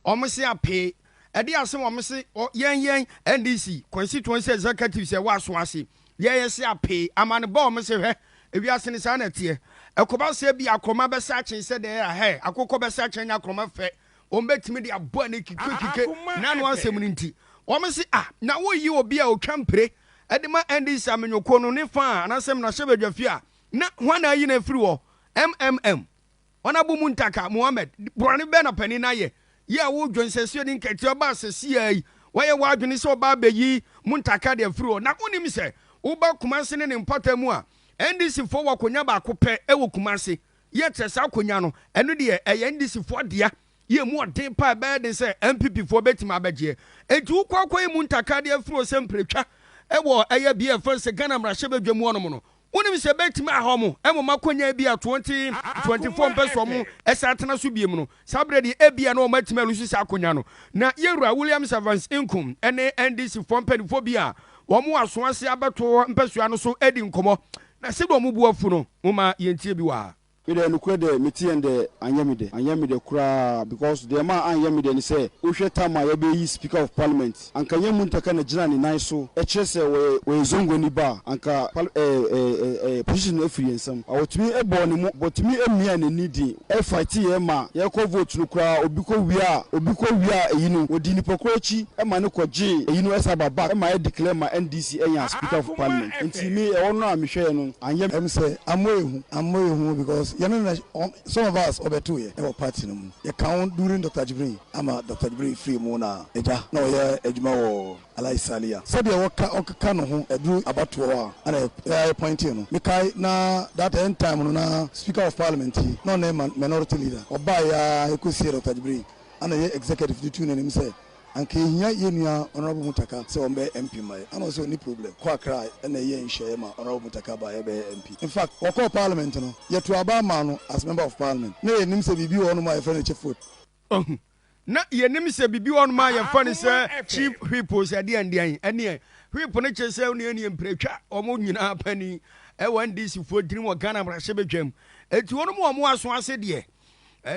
almost a pay. Edi asem o mse yen NDC constituency executive say waswase ye say apay amane ba o mse hwe ewiase ne sa na tie ekoba se bi Akoma be sa chen se de he akokọ be sa chen nya Akoma fe o mbetimi de abo ne kike na no asem ni nti o mse na wo yi obi a otwampre edi ma NDC amenyoko no ne fa anasem na hyebadwafi a na hwana yi na firi wo ona bu Muntaka Muhammad broni be na pani na ye ya wo dwonsesio ni nkati oba asesi ai waye wadwene se oba abeyi Muntaka de afiro na onim se uba Kumase ne mpatamu a NDC fo wakonya ba akopɛ ewo Kumase ye tresa akonya no eno de NDC fo dea ye mu ɔden pa ba de se MPP fo betima abegye enti ukwakoyi Muntaka de afiro se mpretwa ewo eye bia fo se Ghana mrahye badwamu onom no wonim se betima ahomo emo makonya bia 2024 peso mo esatena so biem no sabredi ebia na o matima lusu sa akonya no na yewura William Savans Inkum ene NDC fompanifo bia wo mo asoase abeto mpesua no so edi nkomo na se do mo bu afu no mo ma yentie bi wa Ide nukwe de miti ende anyamide kura because the man anyamide ni say uhwe tama ye be speaker of parliament anka nye Muntaka na jina ni nan so e kire se we zongo ni ba anka position efiri ensam awotumi ebo ni mu botumi emia na nidi e fight ye ma ye ko vote no kura obi ko wia eyi no odi ni pokrochi e ma ne koje eyi no esa baba e ma e declare ma NDC enya speaker of parliament enti me e wono amhwe no anyam em say amoyehu because some of us over 2 years our party no you count during Dr. Jibril ama Dr. Jibril free mo na eja na oya ejuma wo alai salia so de okaka no ho edu abato a na point no me kai na that end time no na speaker of parliament no na minority leader oba ya ekusi Dr. Jibril ana ye executive duty no nim say anke hia yenua honorable Muntaka se ombe MP mai and also any problem kwa cry na ye nhye ma honorable Muntaka ba ye be MP in fact wako parliament no ye to aba ma no as member of parliament na ye nim se bibi wonu ma ye fa na chief vote na ye nim se bibi wonu ma ye fa ni se chief whip se de ene whip no che se ne mpretwa omo nyina pani e NDC fo dirim wo Ghana mrahye bedwam eti wonu mo aso ase de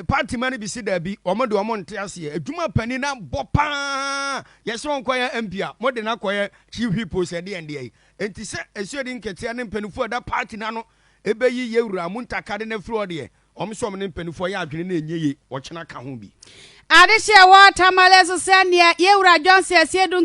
party man bi si da bi omo de omo nte ase adwuma pani na bopa yesi won koye MP a mo de na koye chief whip se de enti se esuedi nkete ne mpanifo da party na no ebeyi yewura Muntaka de na firo de omo so ne mpanifo ya adwene na enyeye wo kyena ka ho bi adehye wa tamale so se ne yewura Johnson asiedu